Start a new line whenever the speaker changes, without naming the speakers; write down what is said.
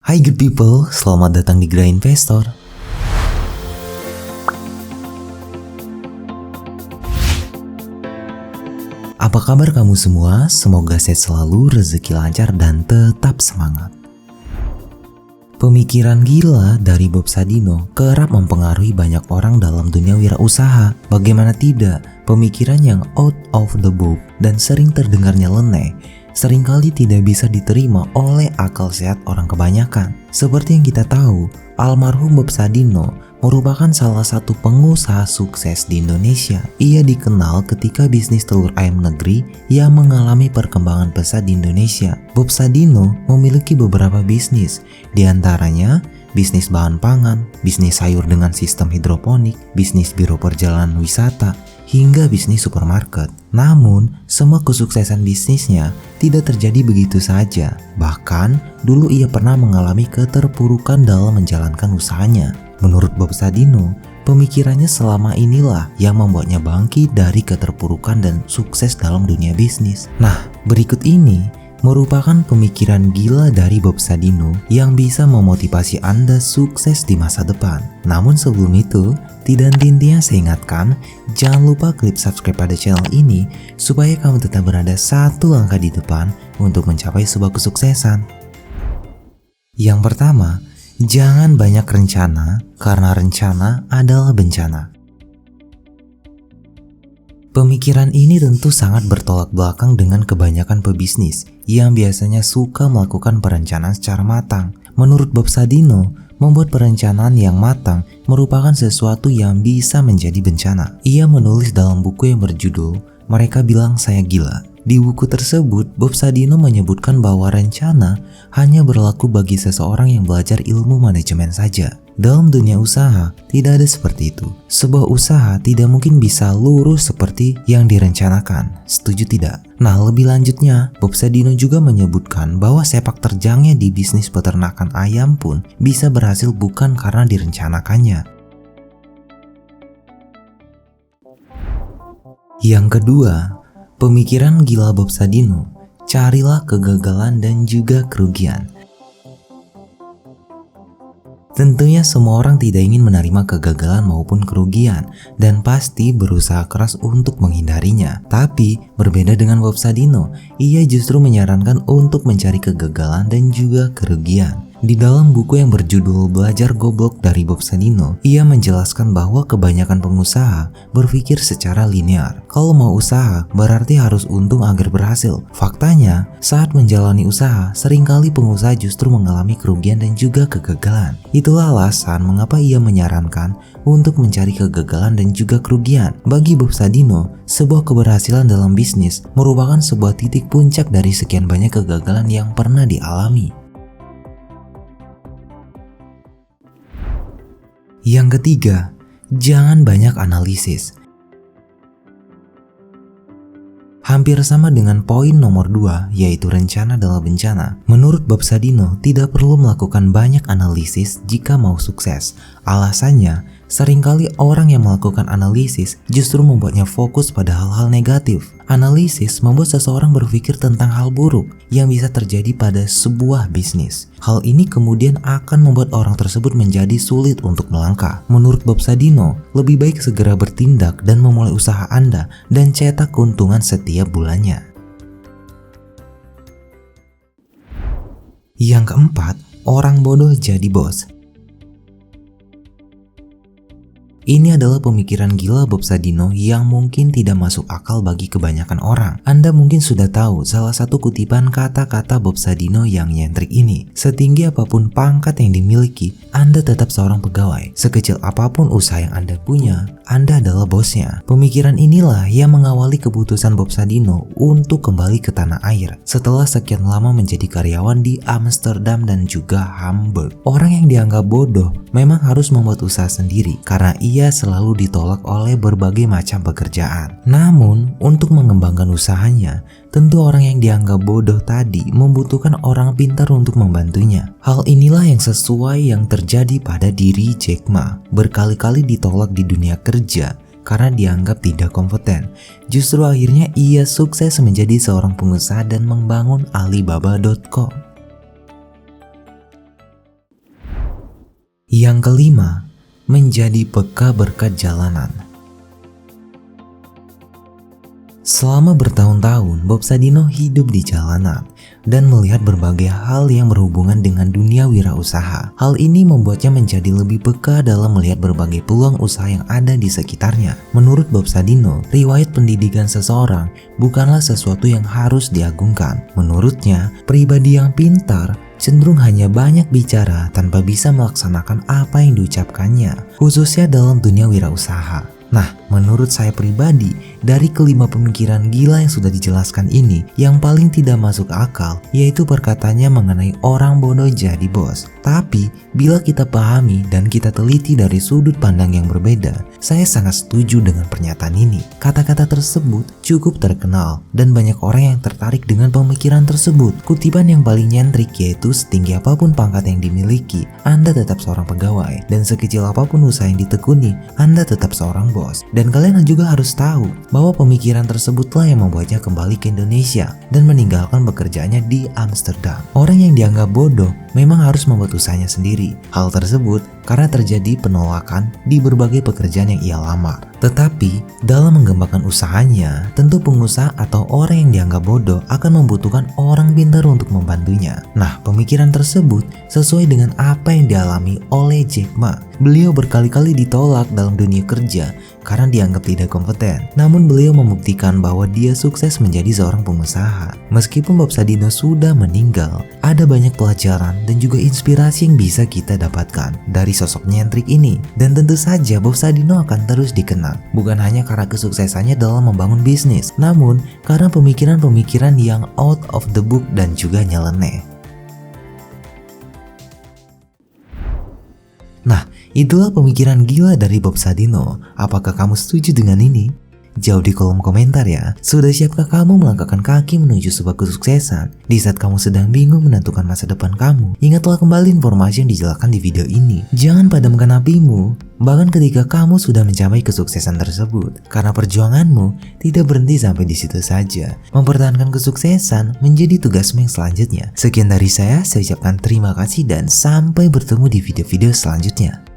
Hai good people, selamat datang di Gerai Investor. Apa kabar kamu semua? Semoga sehat selalu, rezeki lancar, dan tetap semangat. Pemikiran gila dari Bob Sadino kerap mempengaruhi banyak orang dalam dunia wirausaha. Bagaimana tidak, pemikiran yang out of the box dan sering terdengarnya nyeleneh seringkali tidak bisa diterima oleh akal sehat orang kebanyakan. Seperti yang kita tahu, almarhum Bob Sadino merupakan salah satu pengusaha sukses di Indonesia. Ia dikenal ketika bisnis telur ayam negeri yang mengalami perkembangan pesat di Indonesia. Bob Sadino memiliki beberapa bisnis, diantaranya bisnis bahan pangan, bisnis sayur dengan sistem hidroponik, bisnis biro perjalanan wisata, hingga bisnis supermarket. Namun, semua kesuksesan bisnisnya tidak terjadi begitu saja. Bahkan, dulu ia pernah mengalami keterpurukan dalam menjalankan usahanya. Menurut Bob Sadino, pemikirannya selama inilah yang membuatnya bangkit dari keterpurukan dan sukses dalam dunia bisnis. Nah, berikut ini merupakan pemikiran gila dari Bob Sadino yang bisa memotivasi Anda sukses di masa depan. Namun sebelum itu, tidak henti-hentinya saya ingatkan, jangan lupa klik subscribe pada channel ini supaya kamu tetap berada satu langkah di depan untuk mencapai sebuah kesuksesan. Yang pertama, jangan banyak rencana karena rencana adalah bencana. Pemikiran ini tentu sangat bertolak belakang dengan kebanyakan pebisnis yang biasanya suka melakukan perencanaan secara matang. Menurut Bob Sadino, membuat perencanaan yang matang merupakan sesuatu yang bisa menjadi bencana. Ia menulis dalam buku yang berjudul "Mereka Bilang Saya Gila". Di buku tersebut, Bob Sadino menyebutkan bahwa rencana hanya berlaku bagi seseorang yang belajar ilmu manajemen saja. Dalam dunia usaha, tidak ada seperti itu. Sebuah usaha tidak mungkin bisa lurus seperti yang direncanakan. Setuju tidak? Nah, lebih lanjutnya, Bob Sadino juga menyebutkan bahwa sepak terjangnya di bisnis peternakan ayam pun bisa berhasil bukan karena direncanakannya. Yang kedua, pemikiran gila Bob Sadino, carilah kegagalan dan juga kerugian. Tentunya semua orang tidak ingin menerima kegagalan maupun kerugian dan pasti berusaha keras untuk menghindarinya. Tapi berbeda dengan Bob Sadino, ia justru menyarankan untuk mencari kegagalan dan juga kerugian. Di dalam buku yang berjudul Belajar Goblok dari Bob Sadino, ia menjelaskan bahwa kebanyakan pengusaha berpikir secara linear. Kalau mau usaha, berarti harus untung agar berhasil. Faktanya, saat menjalani usaha, seringkali pengusaha justru mengalami kerugian dan juga kegagalan. Itulah alasan mengapa ia menyarankan untuk mencari kegagalan dan juga kerugian. Bagi Bob Sadino, sebuah keberhasilan dalam bisnis merupakan sebuah titik puncak dari sekian banyak kegagalan yang pernah dialami. Yang ketiga, jangan banyak analisis. Hampir sama dengan poin nomor 2, yaitu rencana adalah bencana. Menurut Bob Sadino, tidak perlu melakukan banyak analisis jika mau sukses. Alasannya, seringkali orang yang melakukan analisis justru membuatnya fokus pada hal-hal negatif. Analisis membuat seseorang berpikir tentang hal buruk yang bisa terjadi pada sebuah bisnis. Hal ini kemudian akan membuat orang tersebut menjadi sulit untuk melangkah. Menurut Bob Sadino, lebih baik segera bertindak dan memulai usaha Anda dan cetak keuntungan setiap bulannya. Yang keempat, orang bodoh jadi bos. Ini adalah pemikiran gila Bob Sadino yang mungkin tidak masuk akal bagi kebanyakan orang. Anda mungkin sudah tahu salah satu kutipan kata-kata Bob Sadino yang nyentrik ini. Setinggi apapun pangkat yang dimiliki, Anda tetap seorang pegawai. Sekecil apapun usaha yang Anda punya, Anda adalah bosnya. Pemikiran inilah yang mengawali keputusan Bob Sadino untuk kembali ke tanah air setelah sekian lama menjadi karyawan di Amsterdam dan juga Hamburg. Orang yang dianggap bodoh memang harus membuat usaha sendiri karena ia selalu ditolak oleh berbagai macam pekerjaan. Namun, untuk mengembangkan usahanya, tentu orang yang dianggap bodoh tadi membutuhkan orang pintar untuk membantunya. Hal inilah yang sesuai yang terjadi pada diri Jack Ma. Berkali-kali ditolak di dunia kerja karena dianggap tidak kompeten. Justru akhirnya ia sukses menjadi seorang pengusaha dan membangun Alibaba.com. Yang kelima, menjadi peka berkat jalanan. Selama bertahun-tahun, Bob Sadino hidup di jalanan dan melihat berbagai hal yang berhubungan dengan dunia wirausaha. Hal ini membuatnya menjadi lebih peka dalam melihat berbagai peluang usaha yang ada di sekitarnya. Menurut Bob Sadino, riwayat pendidikan seseorang bukanlah sesuatu yang harus diagungkan. Menurutnya, pribadi yang pintar cenderung hanya banyak bicara tanpa bisa melaksanakan apa yang diucapkannya, khususnya dalam dunia wirausaha. Nah, menurut saya pribadi, dari kelima pemikiran gila yang sudah dijelaskan ini, yang paling tidak masuk akal yaitu perkataannya mengenai orang bodoh jadi bos. Tapi, bila kita pahami dan kita teliti dari sudut pandang yang berbeda, saya sangat setuju dengan pernyataan ini. Kata-kata tersebut cukup terkenal dan banyak orang yang tertarik dengan pemikiran tersebut. Kutipan yang paling nyentrik yaitu setinggi apapun pangkat yang dimiliki, Anda tetap seorang pegawai, dan sekecil apapun usaha yang ditekuni, Anda tetap seorang bos. Dan kalian juga harus tahu bahwa pemikiran tersebutlah yang membuatnya kembali ke Indonesia dan meninggalkan pekerjaannya di Amsterdam. Orang yang dianggap bodoh memang harus membuat usahanya sendiri. Hal tersebut karena terjadi penolakan di berbagai pekerjaan yang ia lamar. Tetapi, dalam mengembangkan usahanya, tentu pengusaha atau orang yang dianggap bodoh akan membutuhkan orang pintar untuk membantunya. Nah, pemikiran tersebut sesuai dengan apa yang dialami oleh Jack Ma. Beliau berkali-kali ditolak dalam dunia kerja karena dianggap tidak kompeten. Namun beliau membuktikan bahwa dia sukses menjadi seorang pengusaha. Meskipun Bob Sadino sudah meninggal, ada banyak pelajaran dan juga inspirasi yang bisa kita dapatkan dari sosok nyentrik ini. Dan tentu saja Bob Sadino akan terus dikenang, bukan hanya karena kesuksesannya dalam membangun bisnis, namun karena pemikiran-pemikiran yang out of the book dan juga nyeleneh. Nah, itulah pemikiran gila dari Bob Sadino. Apakah kamu setuju dengan ini? Jawab di kolom komentar ya. Sudah siapkah kamu melangkahkan kaki menuju sebuah kesuksesan? Di saat kamu sedang bingung menentukan masa depan kamu, ingatlah kembali informasi yang dijelaskan di video ini. Jangan padamkan apimu, bahkan ketika kamu sudah mencapai kesuksesan tersebut. Karena perjuanganmu tidak berhenti sampai di situ saja. Mempertahankan kesuksesan menjadi tugasmu yang selanjutnya. Sekian dari saya ucapkan terima kasih dan sampai bertemu di video-video selanjutnya.